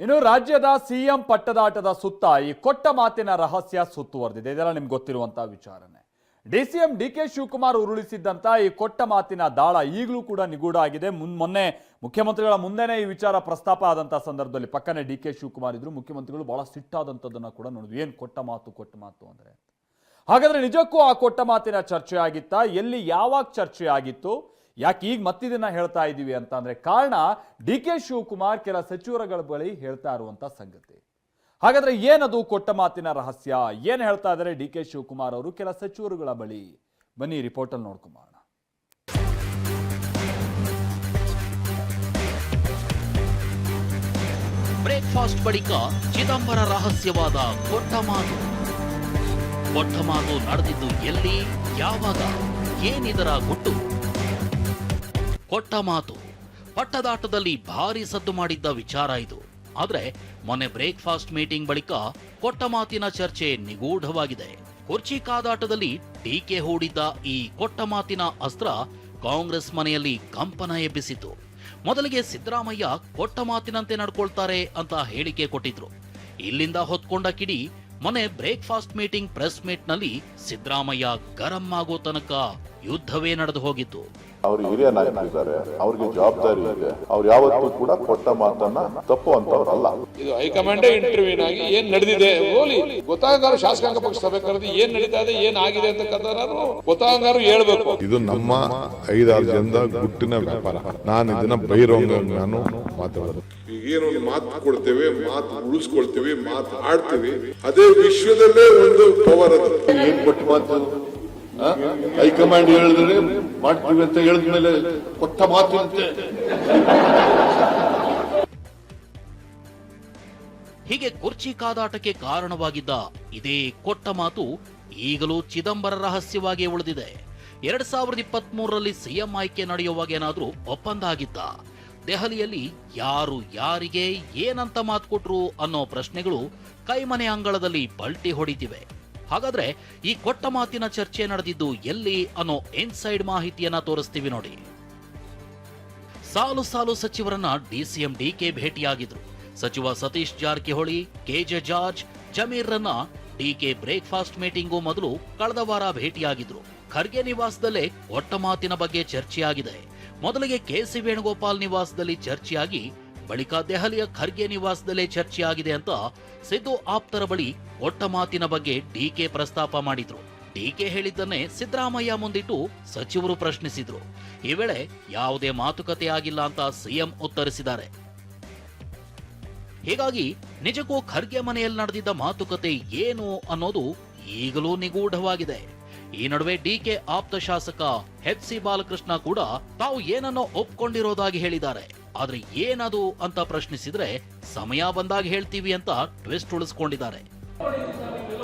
ಇನ್ನು ರಾಜ್ಯದ ಸಿಎಂ ಪಟ್ಟದಾಟದ ಸುತ್ತ ಈ ಕೊಟ್ಟ ಮಾತಿನ ರಹಸ್ಯ ಸುತ್ತುವರೆದಿದೆ. ಇದೆಲ್ಲ ನಿಮ್ಗೆ ಗೊತ್ತಿರುವಂತಹ ವಿಚಾರನೆ. ಡಿಸಿಎಂ ಡಿಕೆ ಶಿವಕುಮಾರ್ ಉರುಳಿಸಿದ್ದಂತ ಈ ಕೊಟ್ಟ ಮಾತಿನ ದಾಳ ಈಗಲೂ ಕೂಡ ನಿಗೂಢ ಆಗಿದೆ. ಮೊನ್ನೆ ಮುಖ್ಯಮಂತ್ರಿಗಳ ಮುಂದೆನೇ ಈ ವಿಚಾರ ಪ್ರಸ್ತಾಪ ಆದಂತಹ ಸಂದರ್ಭದಲ್ಲಿ ಪಕ್ಕನೆ ಡಿಕೆ ಶಿವಕುಮಾರ್ ಇದ್ರು. ಮುಖ್ಯಮಂತ್ರಿಗಳು ಬಹಳ ಸಿಟ್ಟಾದಂಥದ್ದನ್ನ ಕೂಡ ನೋಡಿದ್ವಿ. ಏನು ಕೊಟ್ಟ ಮಾತು ಅಂದ್ರೆ, ಹಾಗಾದ್ರೆ ನಿಜಕ್ಕೂ ಆ ಕೊಟ್ಟ ಮಾತಿನ ಚರ್ಚೆ ಆಗಿತ್ತಾ? ಎಲ್ಲಿ ಯಾವಾಗ ಚರ್ಚೆ ಆಗಿತ್ತು? ಯಾಕೆ ಈಗ ಮತ್ತಿದನ್ನ ಹೇಳ್ತಾ ಇದ್ದೀವಿ ಅಂತ ಅಂದ್ರೆ ಕಾರಣ ಡಿಕೆ ಶಿವಕುಮಾರ್ ಕೆಲ ಸಚಿವರುಗಳ ಬಳಿ ಹೇಳ್ತಾ ಇರುವಂತ ಸಂಗತಿ. ಹಾಗಾದ್ರೆ ಏನದು ಕೊಟ್ಟ ಮಾತಿನ ರಹಸ್ಯ? ಏನ್ ಹೇಳ್ತಾ ಇದ್ದಾರೆ ಡಿಕೆ ಶಿವಕುಮಾರ್ ಅವರು ಕೆಲ ಸಚಿವರುಗಳ ಬಳಿ? ಬನ್ನಿ ರಿಪೋರ್ಟ್ ಅಲ್ಲಿ ನೋಡ್ಕೊಂಬೋಣ. ಬ್ರೇಕ್ಫಾಸ್ಟ್ ಬಳಿಕ ಚಿದಂಬರ ರಹಸ್ಯವಾದ ಕೊಟ್ಟ ಮಾತು ನಡೆದಿದ್ದು ಎಲ್ಲಿ, ಯಾವಾಗ, ಏನಿದರ ಗುಟ್ಟು? ಕೊಟ್ಟ ಮಾತು ಪಟ್ಟದಾಟದಲ್ಲಿ ಭಾರಿ ಸದ್ದು ಮಾಡಿದ್ದ ವಿಚಾರ ಇದು. ಆದ್ರೆ ಮೊನ್ನೆ ಬ್ರೇಕ್ಫಾಸ್ಟ್ ಮೀಟಿಂಗ್ ಬಳಿಕ ಕೊಟ್ಟ ಮಾತಿನ ಚರ್ಚೆ ನಿಗೂಢವಾಗಿದೆ. ಕುರ್ಚಿ ಕಾದಾಟದಲ್ಲಿ ಟೀಕೆ ಹೂಡಿದ್ದ ಈ ಕೊಟ್ಟ ಮಾತಿನ ಅಸ್ತ್ರ ಕಾಂಗ್ರೆಸ್ ಮನೆಯಲ್ಲಿ ಕಂಪನ ಎಬ್ಬಿಸಿತು. ಮೊದಲಿಗೆ ಸಿದ್ದರಾಮಯ್ಯ ಕೊಟ್ಟ ಮಾತಿನಂತೆ ನಡ್ಕೊಳ್ತಾರೆ ಅಂತ ಹೇಳಿಕೆ ಕೊಟ್ಟಿದ್ರು. ಇಲ್ಲಿಂದ ಹೊತ್ಕೊಂಡ ಕಿಡಿ ಮೊನ್ನೆ ಬ್ರೇಕ್ಫಾಸ್ಟ್ ಮೀಟಿಂಗ್ ಪ್ರೆಸ್ ಮೀಟ್ ನಲ್ಲಿ ಸಿದ್ದರಾಮಯ್ಯ ಗರಂ ಆಗೋ ತನಕ ಯುದ್ಧವೇ ನಡೆದು ಹೋಗಿತ್ತು. ಅವರು ಹಿರಿಯ ನಾಯಕರಿದ್ದಾರೆ, ಅವ್ರಿಗೆ ಜವಾಬ್ದಾರಿ ಇದೆ. ಅವ್ರು ಯಾವತ್ತೂ ಕೂಡ ಕೊಟ್ಟ ಮಾತನ್ನ ತಪ್ಪು ಅಂತವ್ರಲ್ಲ. ಇದು ಹೈಕಮಾಂಡ್ ಇಂಟರ್ವ್ಯೂನ್ ಆಗಿ ಏನ್ ನಡೆದಿದೆ ಗೊತ್ತಾಗಾರು ಶಾಸಕಾಂಗ ಪಕ್ಷ ಸಭೆ ಕರೆದು ಏನ್ ನಡೀತಾ ಇದೆ, ಏನ್ ಆಗಿದೆ ಅಂತ ಗೊತ್ತಾಗಾರು ಹೇಳ್ಬೇಕು. ಇದು ನಮ್ಮ 5-6 ಜನದ ಗುಟ್ಟಿನ ವ್ಯಾಪಾರ. ನಾನು ಇದನ್ನ ಬಹಿರಂಗ ನಾನು ಮಾತಾಡೋದು. ಈಗೇನೊಂದು ಮಾತು ಕೊಡ್ತೇವೆ, ಮಾತು ಉಳಿಸ್ಕೊಳ್ತೇವೆ, ಮಾತು ಆಡ್ತೇವೆ. ಅದೇ ವಿಶ್ವದಲ್ಲೇ ಒಂದು ಪವರ್. ಅದು ಏನ್ ಕೊಟ್ಟ ಮಾತು ಹೈಕಮಾಂಡ್ ಹೇಳಿದ್ರೆ ಮಾಡ್ತೀವಿ ಅಂತ ಹೇಳಿದ್ಮೇಲೆ ಕೊಟ್ಟ ಮಾತು ಅಂತೆ. ಹೀಗೆ ಕುರ್ಚಿ ಕಾದಾಟಕ್ಕೆ ಕಾರಣವಾಗಿದ್ದ ಇದೇ ಕೊಟ್ಟ ಮಾತು ಈಗಲೂ ಚಿದಂಬರ ರಹಸ್ಯವಾಗಿ ಉಳಿದಿದೆ. 2023ರಲ್ಲಿ ಸಿಎಂ ಆಯ್ಕೆ ನಡೆಯುವಾಗೇನಾದ್ರೂ ಒಪ್ಪಂದ ಆಗಿದ್ದ? ದೆಹಲಿಯಲ್ಲಿ ಯಾರು ಯಾರಿಗೆ ಏನಂತ ಮಾತು ಕೊಟ್ರು ಅನ್ನೋ ಪ್ರಶ್ನೆಗಳು ಕೈಮನೆ ಅಂಗಳದಲ್ಲಿ ಪಲ್ಟಿ ಹೊಡಿತಿವೆ. ಹಾಗಾದ್ರೆ ಈ ಕೊಟ್ಟ ಮಾತಿನ ಚರ್ಚೆ ನಡೆದಿದ್ದು ಎಲ್ಲಿ ಅನ್ನೋ ಇನ್ಸೈಡ್ ಮಾಹಿತಿಯನ್ನ ತೋರಿಸ್ತೀವಿ ನೋಡಿ. ಸಾಲು ಸಾಲು ಸಚಿವರನ್ನ ಡಿಸಿಎಂ ಡಿಕೆ ಭೇಟಿಯಾಗಿದ್ರು. ಸಚಿವ ಸತೀಶ್ ಜಾರಕಿಹೊಳಿ, ಕೆಜೆ ಜಾರ್ಜ್, ಜಮೀರ್ರನ್ನ ಡಿಕೆ ಬ್ರೇಕ್ಫಾಸ್ಟ್ ಮೀಟಿಂಗು ಮೊದಲು ಕಳೆದ ವಾರ ಭೇಟಿಯಾಗಿದ್ರು. ಖರ್ಗೆ ನಿವಾಸದಲ್ಲೇ ಕೊಟ್ಟ ಮಾತಿನ ಬಗ್ಗೆ ಚರ್ಚೆಯಾಗಿದೆ. ಮೊದಲಿಗೆ ಕೆಸಿ ವೇಣುಗೋಪಾಲ್ ನಿವಾಸದಲ್ಲಿ ಚರ್ಚೆಯಾಗಿ ಬಳಿಕ ದೆಹಲಿಯ ಖರ್ಗೆ ನಿವಾಸದಲ್ಲೇ ಚರ್ಚೆಯಾಗಿದೆ ಅಂತ ಸಿದ್ದು ಆಪ್ತರ ಬಳಿ ಕೊಟ್ಟ ಮಾತಿನ ಬಗ್ಗೆ ಡಿಕೆ ಪ್ರಸ್ತಾಪ ಮಾಡಿದ್ರು. ಡಿಕೆ ಹೇಳಿದ್ದನ್ನೇ ಸಿದ್ದರಾಮಯ್ಯ ಮುಂದಿಟ್ಟು ಸಚಿವರು ಪ್ರಶ್ನಿಸಿದ್ರು. ಈ ವೇಳೆ ಯಾವುದೇ ಮಾತುಕತೆ ಆಗಿಲ್ಲ ಅಂತ ಸಿಎಂ ಉತ್ತರಿಸಿದ್ದಾರೆ. ಹೀಗಾಗಿ ನಿಜಕ್ಕೂ ಖರ್ಗೆ ಮನೆಯಲ್ಲಿ ನಡೆದಿದ್ದ ಮಾತುಕತೆ ಏನು ಅನ್ನೋದು ಈಗಲೂ ನಿಗೂಢವಾಗಿದೆ. ಈ ನಡುವೆ ಡಿಕೆ ಆಪ್ತ ಶಾಸಕ ಎಚ್.ಸಿ. ಬಾಲಕೃಷ್ಣ ಕೂಡ ತಾವು ಏನನ್ನೋ ಒಪ್ಕೊಂಡಿರೋದಾಗಿ ಹೇಳಿದ್ದಾರೆ. ಆದ್ರೆ ಏನದು ಅಂತ ಪ್ರಶ್ನಿಸಿದ್ರೆ ಸಮಯ ಬಂದಾಗ ಹೇಳ್ತೀವಿ ಅಂತ ಟ್ವಿಸ್ಟ್ ಉಳಿಸ್ಕೊಂಡಿದ್ದಾರೆ.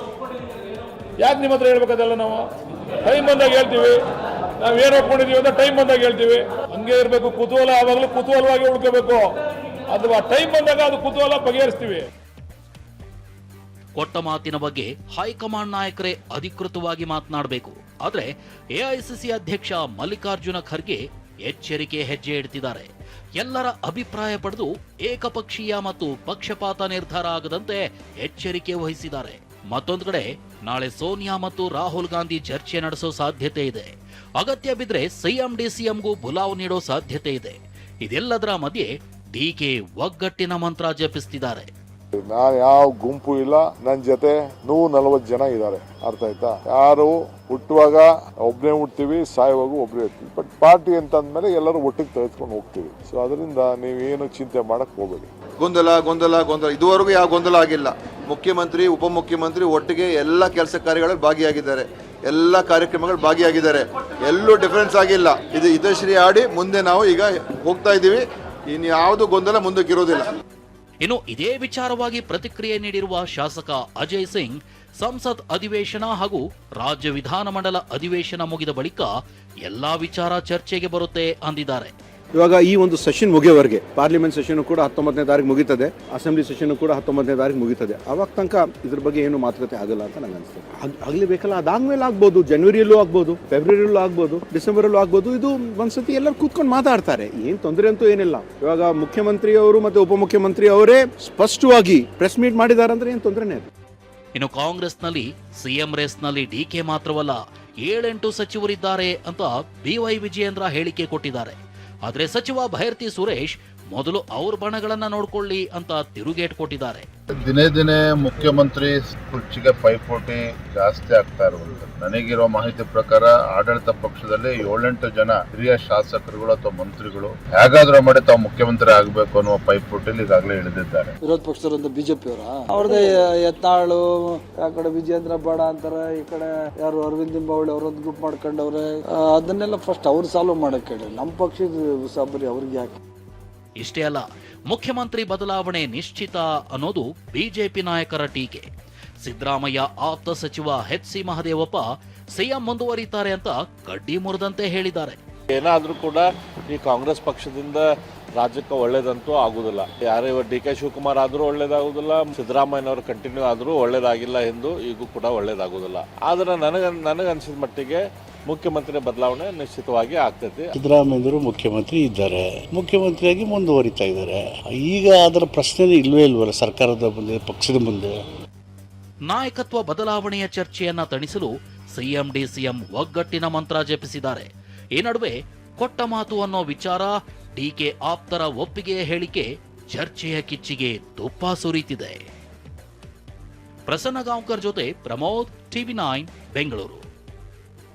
ಯಾಕೆ ನಿಮ್ಮ ಹತ್ರ ಹೇಳ್ಬೇಕದಲ್ಲ? ನಾವು ಟೈಮ್ ಬಂದಾಗ ಹೇಳ್ತೀವಿ. ನಾವ್ ಏನ್ ಒಪ್ಕೊಂಡಿದೀವಿ ಅಂತ ಟೈಮ್ ಬಂದಾಗ ಹೇಳ್ತೀವಿ. ಹಂಗೆ ಇರ್ಬೇಕು. ಕುತೂಹಲ ಯಾವಾಗಲೂ ಕುತೂಹಲವಾಗಿ ಉಳ್ಕೋಬೇಕು. ಅಥವಾ ಟೈಮ್ ಬಂದಾಗ ಅದು ಕುತೂಹಲ ಬಗೆಹರಿಸ್ತೀವಿ. ಕೊಟ್ಟ ಮಾತಿನ ಬಗ್ಗೆ ಹೈಕಮಾಂಡ್ ನಾಯಕರೇ ಅಧಿಕೃತವಾಗಿ ಮಾತನಾಡಬೇಕು. ಆದ್ರೆ ಎಐಸಿಸಿ ಅಧ್ಯಕ್ಷ ಮಲ್ಲಿಕಾರ್ಜುನ ಖರ್ಗೆ ಎಚ್ಚರಿಕೆ ಹೆಜ್ಜೆ ಇಡ್ತಿದ್ದಾರೆ. ಎಲ್ಲರ ಅಭಿಪ್ರಾಯ ಪಡೆದು ಏಕಪಕ್ಷೀಯ ಮತ್ತು ಪಕ್ಷಪಾತ ನಿರ್ಧಾರ ಆಗದಂತೆ ಎಚ್ಚರಿಕೆ ವಹಿಸಿದ್ದಾರೆ. ಮತ್ತೊಂದು ಕಡೆ ನಾಳೆ ಸೋನಿಯಾ ಮತ್ತು ರಾಹುಲ್ ಗಾಂಧಿ ಚರ್ಚೆ ನಡೆಸೋ ಸಾಧ್ಯತೆ ಇದೆ. ಅಗತ್ಯ ಬಿದ್ರೆ ಸಿಎಂ ಡಿಸಿಎಂಗೂ ಬುಲಾವ್ ನೀಡೋ ಸಾಧ್ಯತೆ ಇದೆ. ಇದೆಲ್ಲದರ ಮಧ್ಯೆ ಡಿಕೆ ಒಗ್ಗಟ್ಟಿನ ಮಂತ್ರ ಜಪಿಸ್ತಿದ್ದಾರೆ. ನಾನು ಯಾವ ಗುಂಪು ಇಲ್ಲ, ನನ್ನ ಜೊತೆ 140 ಜನ ಇದ್ದಾರೆ. ಅರ್ಥ ಆಯ್ತಾ? ಯಾರು ಹುಟ್ಟುವಾಗ ಒಬ್ನೇ ಹುಡ್ತೀವಿ, ಸಾಯುವಾಗ ಒಬ್ನೇ ಇರ್ತೀವಿ. ಬಟ್ ಪಾರ್ಟಿ ಅಂತ ಅಂದ್ಮೇಲೆ ಎಲ್ಲರೂ ಒಟ್ಟಿಗೆ ತೆಗೆದುಕೊಂಡು ಹೋಗ್ತೀವಿ. ಸೊ ಅದರಿಂದ ನೀವೇನು ಚಿಂತೆ ಮಾಡಕ್ ಹೋಗಬೇಡಿ. ಗೊಂದಲ ಇದುವರೆಗೂ ಯಾವ ಗೊಂದಲ ಆಗಿಲ್ಲ. ಮುಖ್ಯಮಂತ್ರಿ, ಉಪಮುಖ್ಯಮಂತ್ರಿ ಒಟ್ಟಿಗೆ ಎಲ್ಲ ಕೆಲಸ ಕಾರ್ಯಗಳಲ್ಲಿ ಭಾಗಿಯಾಗಿದ್ದಾರೆ. ಎಲ್ಲ ಕಾರ್ಯಕ್ರಮಗಳು ಭಾಗಿಯಾಗಿದ್ದಾರೆ. ಎಲ್ಲೂ ಡಿಫರೆನ್ಸ್ ಆಗಿಲ್ಲ. ಇದು ಹಿತಶ್ರೀ ಆಡಿ ಮುಂದೆ ನಾವು ಈಗ ಹೋಗ್ತಾ ಇದ್ದೀವಿ. ಇನ್ನು ಯಾವುದು ಗೊಂದಲ ಮುಂದಕ್ಕಿರೋದಿಲ್ಲ. ಇನ್ನು ಇದೇ ವಿಚಾರವಾಗಿ ಪ್ರತಿಕ್ರಿಯೆ ನೀಡಿರುವ ಶಾಸಕ ಅಜಯ್ ಸಿಂಗ್, ಸಂಸತ್ ಅಧಿವೇಶನ ಹಾಗೂ ರಾಜ್ಯ ವಿಧಾನಮಂಡಲ ಅಧಿವೇಶನ ಮುಗಿದ ಬಳಿಕ ಎಲ್ಲಾ ವಿಚಾರ ಚರ್ಚೆಗೆ ಬರುತ್ತೆ ಅಂದಿದ್ದಾರೆ. ಇವಾಗ ಈ ಒಂದು ಸೆಷನ್ ಮುಗಿಯೋವರೆಗೆ ಪಾರ್ಲಿಮೆಂಟ್ ಸೆಷನ್ ಕೂಡ 19ನೇ ತಾರೀಕು ಮುಗೀತದೆ, ಅಸೆಂಬ್ಲಿ ಸೆಷನ್ ಕೂಡ 19ನೇ ತಾರೀಕು ಮುಗೀತದೆ. ಅವಾಗ ತನಕ ಇದ್ರ ಬಗ್ಗೆ ಏನು ಮಾತುಕತೆ ಆಗಲ್ಲ ಅಂತ ನಂಗೆ ಅನಿಸ್ತದೆ. ಆಗಲೇಬೇಕಲ್ಲ, ಅದಾದ್ಮೇಲೆ ಆಗ್ಬೋದು, ಜನವರಿಯಲ್ಲೂ ಆಗ್ಬೋದು, ಫೆಬ್ರವರಿಯಲ್ಲೂ ಆಗ್ಬೋದು, ಡಿಸೆಂಬರಲ್ಲೂ ಆಗ್ಬೋದು. ಇದು ಒಂದ್ಸತಿ ಎಲ್ಲರೂ ಕೂತ್ಕೊಂಡು ಮಾತಾಡ್ತಾರೆ, ಏನ್ ತೊಂದರೆ ಅಂತೂ ಏನಿಲ್ಲ. ಇವಾಗ ಮುಖ್ಯಮಂತ್ರಿ ಅವರು ಮತ್ತೆ ಉಪಮುಖ್ಯಮಂತ್ರಿ ಅವರೇ ಸ್ಪಷ್ಟವಾಗಿ ಪ್ರೆಸ್ ಮೀಟ್ ಮಾಡಿದ್ದಾರೆ ಅಂದ್ರೆ ಏನು ತೊಂದರೆನೇ ಇಲ್ಲ. ಇನ್ನು ಕಾಂಗ್ರೆಸ್ನಲ್ಲಿ ಸಿಎಂ ರೇಸ್ನಲ್ಲಿ ಡಿಕೆ ಮಾತ್ರವಲ್ಲ 7-8 ಸಚಿವರಿದ್ದಾರೆ ಅಂತ ಬಿವೈ ವಿಜಯೇಂದ್ರ ಹೇಳಿಕೆ ಕೊಟ್ಟಿದ್ದಾರೆ. ಆದ್ರೆ ಸಚಿವ ಭೈರತಿ ಸುರೇಶ್ ಮೊದಲು ಅವ್ರ ಬಣಗಳನ್ನ ನೋಡ್ಕೊಳ್ಳಿ ಅಂತ ತಿರುಗೇಟ್ ಕೊಟ್ಟಿದ್ದಾರೆ. ದಿನೇ ದಿನೇ ಮುಖ್ಯಮಂತ್ರಿ ಕುರ್ಚಿಗೆ ಪೈಪೋಟಿ ಜಾಸ್ತಿ ಆಗ್ತಾ ಇರುವುದು. ನನಗಿರೋ ಮಾಹಿತಿ ಪ್ರಕಾರ ಆಡಳಿತ ಪಕ್ಷದಲ್ಲಿ 7-8 ಜನ ಹಿರಿಯ ಶಾಸಕರುಗಳು ಅಥವಾ ಮಂತ್ರಿಗಳು ಹೇಗಾದ್ರೂ ಮಾಡಿ ತಾವು ಮುಖ್ಯಮಂತ್ರಿ ಆಗಬೇಕು ಅನ್ನುವ ಪೈಪೋಟಿಲಿ ಈಗಾಗಲೇ ಇಳಿದಿದ್ದಾರೆ. ವಿರೋಧ ಪಕ್ಷದವರಂತ ಬಿಜೆಪಿ ಅವ್ರದೇ ಯತ್ನಾಳು, ಆ ಕಡೆ ವಿಜೇಂದ್ರ ಬಾಡ ಅಂತಾರೆ, ಈ ಕಡೆ ಯಾರು ಅರವಿಂದ್ ಲಿಂಬಾವಳಿ ಅವರೊಂದು ಗ್ರೂಪ್ ಮಾಡ್ಕೊಂಡವ್ರೆ. ಅದನ್ನೆಲ್ಲ ಫಸ್ಟ್ ಅವ್ರು ಸಾಲ್ವ್ ಮಾಡಕ್ ಹೇಳಿ, ನಮ್ಮ ಪಕ್ಷದ ಸಾಬರಿ ಅವ್ರಿಗೆ ಯಾಕೆ. ಇಷ್ಟೇ ಅಲ್ಲ, ಮುಖ್ಯಮಂತ್ರಿ ಬದಲಾವಣೆ ನಿಶ್ಚಿತ ಅನ್ನೋದು ಬಿಜೆಪಿ ನಾಯಕರ ಟೀಕೆ. ಸಿದ್ದರಾಮಯ್ಯ ಆಪ್ತ ಸಚಿವ ಎಚ್.ಸಿ. ಮಹದೇವಪ್ಪ ಸಿಎಂ ಮುಂದುವರಿತಾರೆ ಅಂತ ಕಡ್ಡಿ ಮುರಿದಂತೆ ಹೇಳಿದ್ದಾರೆ. ಏನಾದ್ರೂ ಕೂಡ ಈ ಕಾಂಗ್ರೆಸ್ ಪಕ್ಷದಿಂದ ರಾಜ್ಯಕ್ಕೆ ಒಳ್ಳೇದಂತೂ ಆಗುದಿಲ್ಲ. ಯಾರೇ ಡಿ.ಕೆ. ಶಿವಕುಮಾರ್ ಆದ್ರೂ ಒಳ್ಳೇದಾಗುದಿಲ್ಲ, ಸಿದ್ದರಾಮಯ್ಯನವರು ಕಂಟಿನ್ಯೂ ಆದ್ರೂ ಒಳ್ಳೇದಾಗಿಲ್ಲ ಎಂದು ಈಗೂ ಕೂಡ ಒಳ್ಳೇದಾಗುದಿಲ್ಲ. ಆದ್ರೆ ನನಗನ್ಸಿದ ಮಟ್ಟಿಗೆ ಮುಖ್ಯಮಂತ್ರಿ ಬದಲಾವಣೆ ನಿಶ್ಚಿತವಾಗಿ ಆಗ್ತೈತಿ. ಸಿದ್ದರಾಮಯ್ಯರು ಮುಖ್ಯಮಂತ್ರಿ ಇದ್ದಾರೆ, ಮುಖ್ಯಮಂತ್ರಿಯಾಗಿ ಮುಂದುವರಿತಾ ಇದ್ದಾರೆ. ಈಗ ಅದರ ಪ್ರಶ್ನೆ ಇಲ್ವೇ ಇಲ್ವಲ್ಲ ಸರ್ಕಾರದ ಮುಂದೆ, ಪಕ್ಷದ ಮುಂದೆ. ನಾಯಕತ್ವ ಬದಲಾವಣೆಯ ಚರ್ಚೆಯನ್ನ ತಣಿಸಲು ಸಿಎಂ ಡಿಸಿಎಂ ಒಗ್ಗಟ್ಟಿನ ಮಂತ್ರ ಜಪಿಸಿದ್ದಾರೆ. ಈ ನಡುವೆ ಕೊಟ್ಟ ಮಾತು ಅನ್ನೋ ವಿಚಾರ, ಡಿಕೆ ಆಪ್ತರ ಒಪ್ಪಿಗೆಯ ಹೇಳಿಕೆ ಚರ್ಚೆಯ ಕಿಚ್ಚಿಗೆ ತುಪ್ಪ ಸುರಿತಿದೆ. ಪ್ರಸನ್ನ ಗಾಂವ್ಕರ್ ಜೊತೆ ಪ್ರಮೋದ್, ಟಿವಿ9 ಬೆಂಗಳೂರು.